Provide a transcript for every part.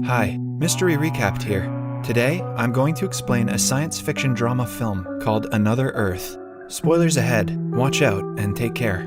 Hi, Mystery Recapped here. Today, I'm going to explain a science fiction drama film called Another Earth. Spoilers ahead, watch out, and take care.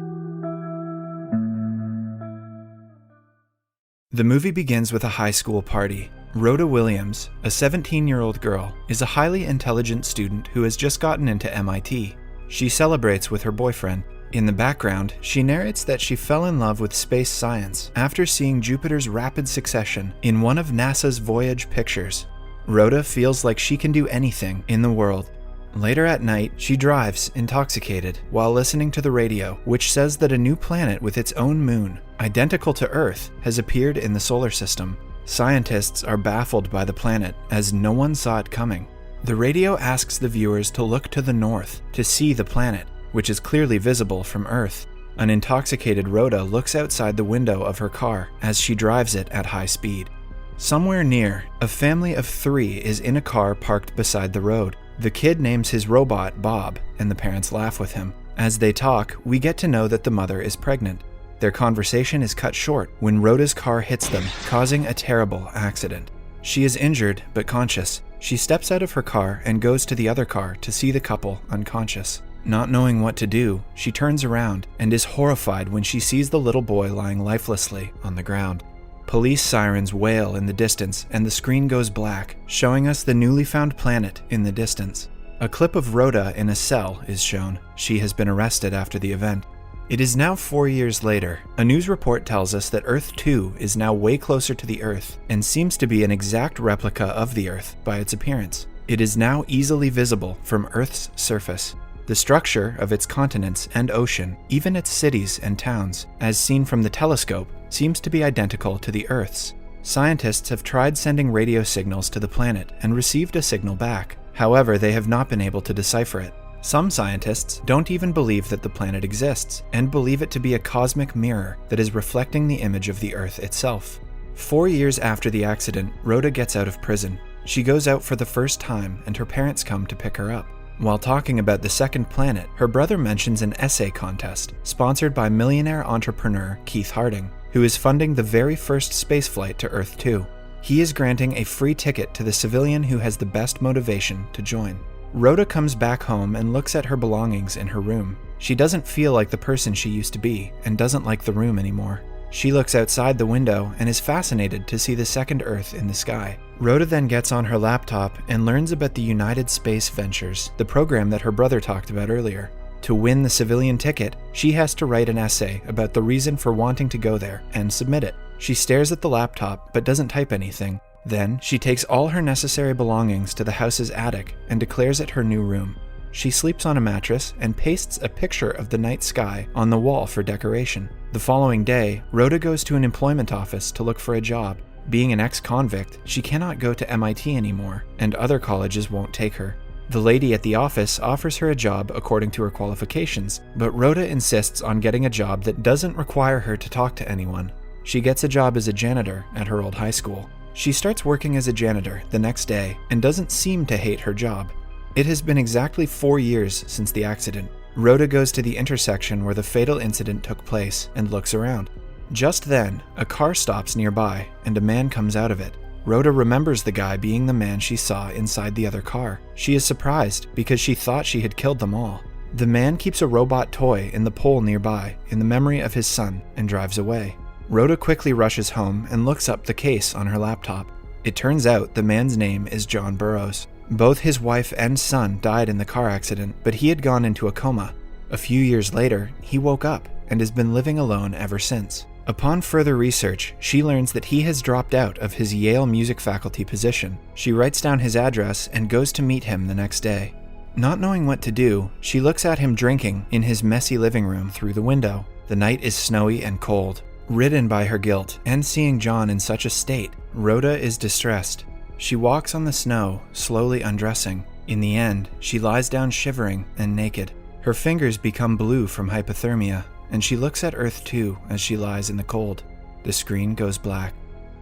The movie begins with a high school party. Rhoda Williams, a 17-year-old girl, is a highly intelligent student who has just gotten into MIT. She celebrates with her boyfriend. In the background, she narrates that she fell in love with space science after seeing Jupiter's rapid succession in one of NASA's Voyage pictures. Rhoda feels like she can do anything in the world. Later at night, she drives, intoxicated, while listening to the radio, which says that a new planet with its own moon, identical to Earth, has appeared in the solar system. Scientists are baffled by the planet, as no one saw it coming. The radio asks the viewers to look to the north to see the planet, which is clearly visible from Earth. An intoxicated Rhoda looks outside the window of her car as she drives it at high speed. Somewhere near, a family of 3 is in a car parked beside the road. The kid names his robot Bob, and the parents laugh with him. As they talk, we get to know that the mother is pregnant. Their conversation is cut short when Rhoda's car hits them, causing a terrible accident. She is injured but conscious. She steps out of her car and goes to the other car to see the couple unconscious. Not knowing what to do, she turns around and is horrified when she sees the little boy lying lifelessly on the ground. Police sirens wail in the distance and the screen goes black, showing us the newly found planet in the distance. A clip of Rhoda in a cell is shown. She has been arrested after the event. It is now 4 years later. A news report tells us that Earth 2 is now way closer to the Earth and seems to be an exact replica of the Earth by its appearance. It is now easily visible from Earth's surface. The structure of its continents and ocean, even its cities and towns, as seen from the telescope, seems to be identical to the Earth's. Scientists have tried sending radio signals to the planet and received a signal back. However, they have not been able to decipher it. Some scientists don't even believe that the planet exists and believe it to be a cosmic mirror that is reflecting the image of the Earth itself. 4 years after the accident, Rhoda gets out of prison. She goes out for the first time and her parents come to pick her up. While talking about the second planet, her brother mentions an essay contest sponsored by millionaire entrepreneur Keith Harding, who is funding the very first spaceflight to Earth 2. He is granting a free ticket to the civilian who has the best motivation to join. Rhoda comes back home and looks at her belongings in her room. She doesn't feel like the person she used to be and doesn't like the room anymore. She looks outside the window and is fascinated to see the second Earth in the sky. Rhoda then gets on her laptop and learns about the United Space Ventures, the program that her brother talked about earlier. To win the civilian ticket, she has to write an essay about the reason for wanting to go there and submit it. She stares at the laptop but doesn't type anything. Then, she takes all her necessary belongings to the house's attic and declares it her new room. She sleeps on a mattress and pastes a picture of the night sky on the wall for decoration. The following day, Rhoda goes to an employment office to look for a job. Being an ex-convict, she cannot go to MIT anymore, and other colleges won't take her. The lady at the office offers her a job according to her qualifications, but Rhoda insists on getting a job that doesn't require her to talk to anyone. She gets a job as a janitor at her old high school. She starts working as a janitor the next day and doesn't seem to hate her job. It has been exactly 4 years since the accident. Rhoda goes to the intersection where the fatal incident took place and looks around. Just then, a car stops nearby and a man comes out of it. Rhoda remembers the guy being the man she saw inside the other car. She is surprised because she thought she had killed them all. The man keeps a robot toy in the pole nearby in the memory of his son and drives away. Rhoda quickly rushes home and looks up the case on her laptop. It turns out the man's name is John Burroughs. Both his wife and son died in the car accident, but he had gone into a coma. A few years later, he woke up and has been living alone ever since. Upon further research, she learns that he has dropped out of his Yale music faculty position. She writes down his address and goes to meet him the next day. Not knowing what to do, she looks at him drinking in his messy living room through the window. The night is snowy and cold. Ridden by her guilt and seeing John in such a state, Rhoda is distressed. She walks on the snow, slowly undressing. In the end, she lies down shivering and naked. Her fingers become blue from hypothermia, and she looks at Earth 2 as she lies in the cold. The screen goes black.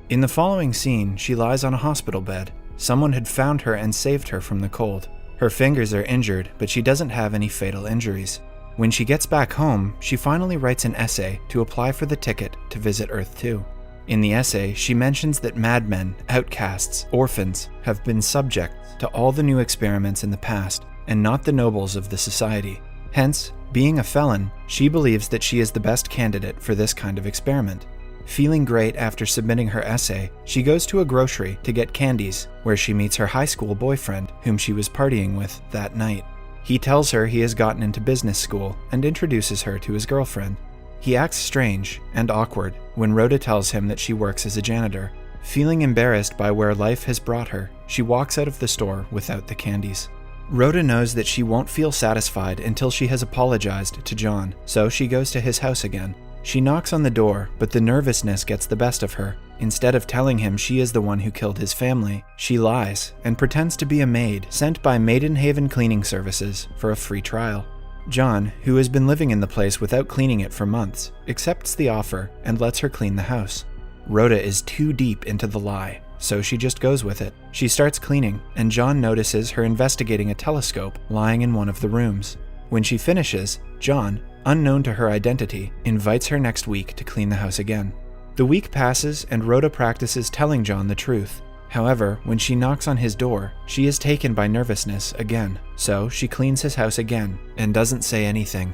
In the following scene, she lies on a hospital bed. Someone had found her and saved her from the cold. Her fingers are injured, but she doesn't have any fatal injuries. When she gets back home, she finally writes an essay to apply for the ticket to visit Earth 2. In the essay, she mentions that madmen, outcasts, orphans have been subject to all the new experiments in the past, and not the nobles of the society. Hence, being a felon, she believes that she is the best candidate for this kind of experiment. Feeling great after submitting her essay, she goes to a grocery to get candies, where she meets her high school boyfriend, whom she was partying with that night. He tells her he has gotten into business school and introduces her to his girlfriend. He acts strange and awkward when Rhoda tells him that she works as a janitor. Feeling embarrassed by where life has brought her, she walks out of the store without the candies. Rhoda knows that she won't feel satisfied until she has apologized to John, so she goes to his house again. She knocks on the door, but the nervousness gets the best of her. Instead of telling him she is the one who killed his family, she lies and pretends to be a maid sent by Maidenhaven Cleaning Services for a free trial. John, who has been living in the place without cleaning it for months, accepts the offer and lets her clean the house. Rhoda is too deep into the lie, so she just goes with it. She starts cleaning, and John notices her investigating a telescope lying in one of the rooms. When she finishes, John, unknown to her identity, invites her next week to clean the house again. The week passes and Rhoda practices telling John the truth. However, when she knocks on his door, she is taken by nervousness again, so she cleans his house again and doesn't say anything.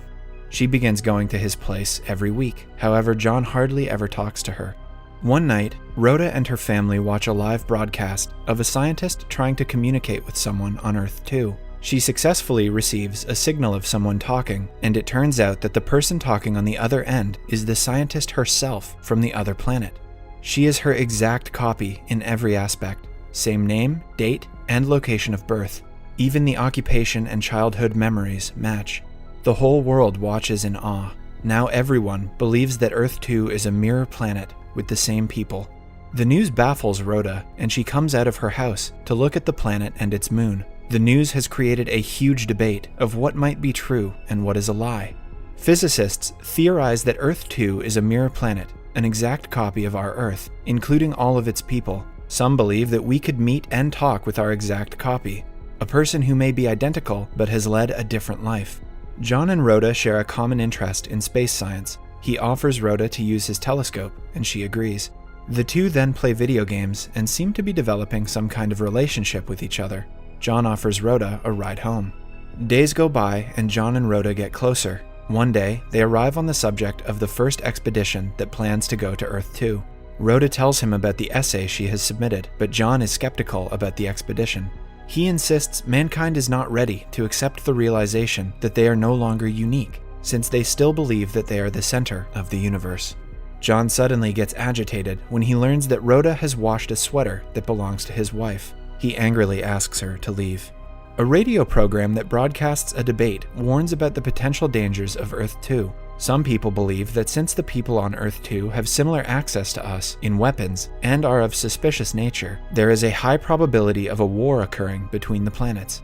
She begins going to his place every week. However, John hardly ever talks to her. One night, Rhoda and her family watch a live broadcast of a scientist trying to communicate with someone on Earth 2. She successfully receives a signal of someone talking, and it turns out that the person talking on the other end is the scientist herself from the other planet. She is her exact copy in every aspect. Same name, date, and location of birth. Even the occupation and childhood memories match. The whole world watches in awe. Now everyone believes that Earth 2 is a mirror planet with the same people. The news baffles Rhoda, and she comes out of her house to look at the planet and its moon. The news has created a huge debate of what might be true and what is a lie. Physicists theorize that Earth 2 is a mirror planet, an exact copy of our Earth, including all of its people. Some believe that we could meet and talk with our exact copy, a person who may be identical but has led a different life. John and Rhoda share a common interest in space science. He offers Rhoda to use his telescope, and she agrees. The two then play video games and seem to be developing some kind of relationship with each other. John offers Rhoda a ride home. Days go by and John and Rhoda get closer. One day, they arrive on the subject of the first expedition that plans to go to Earth 2. Rhoda tells him about the essay she has submitted, but John is skeptical about the expedition. He insists mankind is not ready to accept the realization that they are no longer unique, since they still believe that they are the center of the universe. John suddenly gets agitated when he learns that Rhoda has washed a sweater that belongs to his wife. He angrily asks her to leave. A radio program that broadcasts a debate warns about the potential dangers of Earth 2. Some people believe that since the people on Earth 2 have similar access to us in weapons and are of suspicious nature, there is a high probability of a war occurring between the planets.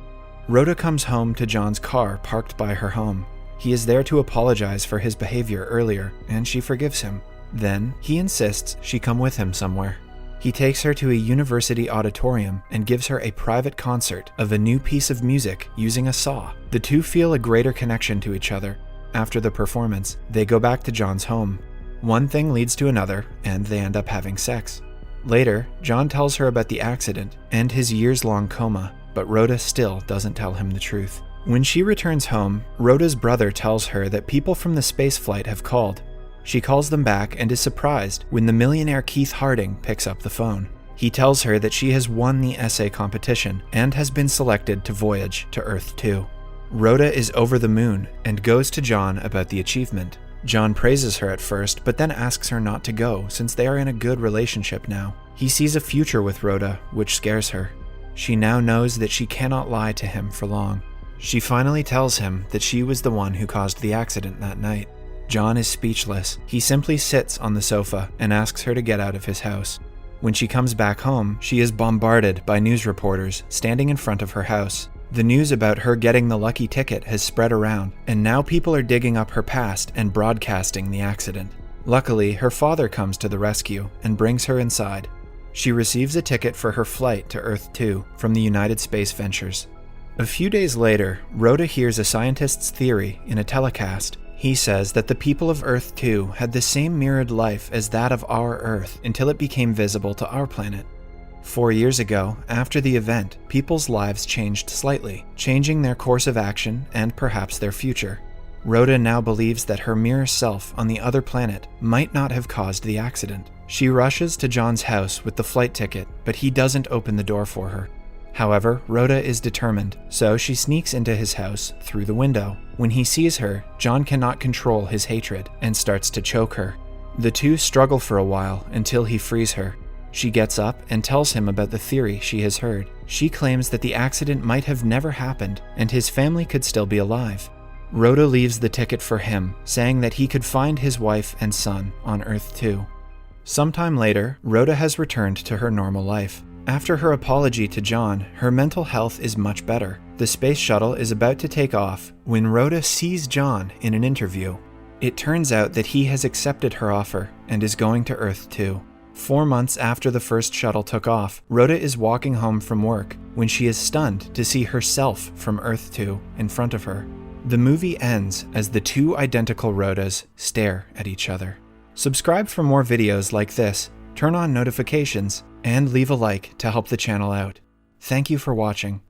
Rhoda comes home to John's car parked by her home. He is there to apologize for his behavior earlier, and she forgives him. Then, he insists she come with him somewhere. He takes her to a university auditorium and gives her a private concert of a new piece of music using a saw. The two feel a greater connection to each other. After the performance, they go back to John's home. One thing leads to another, and they end up having sex. Later, John tells her about the accident and his years-long coma, but Rhoda still doesn't tell him the truth. When she returns home, Rhoda's brother tells her that people from the space flight have called. She calls them back and is surprised when the millionaire Keith Harding picks up the phone. He tells her that she has won the essay competition and has been selected to voyage to Earth 2. Rhoda is over the moon and goes to John about the achievement. John praises her at first, but then asks her not to go since they are in a good relationship now. He sees a future with Rhoda, which scares her. She now knows that she cannot lie to him for long. She finally tells him that she was the one who caused the accident that night. John is speechless. He simply sits on the sofa and asks her to get out of his house. When she comes back home, she is bombarded by news reporters standing in front of her house. The news about her getting the lucky ticket has spread around, and now people are digging up her past and broadcasting the accident. Luckily, her father comes to the rescue and brings her inside. She receives a ticket for her flight to Earth 2 from the United Space Ventures. A few days later, Rhoda hears a scientist's theory in a telecast. He says that the people of Earth 2 had the same mirrored life as that of our Earth until it became visible to our planet. 4 years ago, after the event, people's lives changed slightly, changing their course of action and perhaps their future. Rhoda now believes that her mirror self on the other planet might not have caused the accident. She rushes to John's house with the flight ticket, but he doesn't open the door for her. However, Rhoda is determined, so she sneaks into his house through the window. When he sees her, John cannot control his hatred and starts to choke her. The two struggle for a while until he frees her. She gets up and tells him about the theory she has heard. She claims that the accident might have never happened and his family could still be alive. Rhoda leaves the ticket for him, saying that he could find his wife and son on Earth 2. Sometime later, Rhoda has returned to her normal life. After her apology to John, her mental health is much better. The space shuttle is about to take off when Rhoda sees John in an interview. It turns out that he has accepted her offer and is going to Earth 2. 4 months after the first shuttle took off, Rhoda is walking home from work when she is stunned to see herself from Earth 2 in front of her. The movie ends as the two identical Rhodas stare at each other. Subscribe for more videos like this, turn on notifications, and leave a like to help the channel out. Thank you for watching.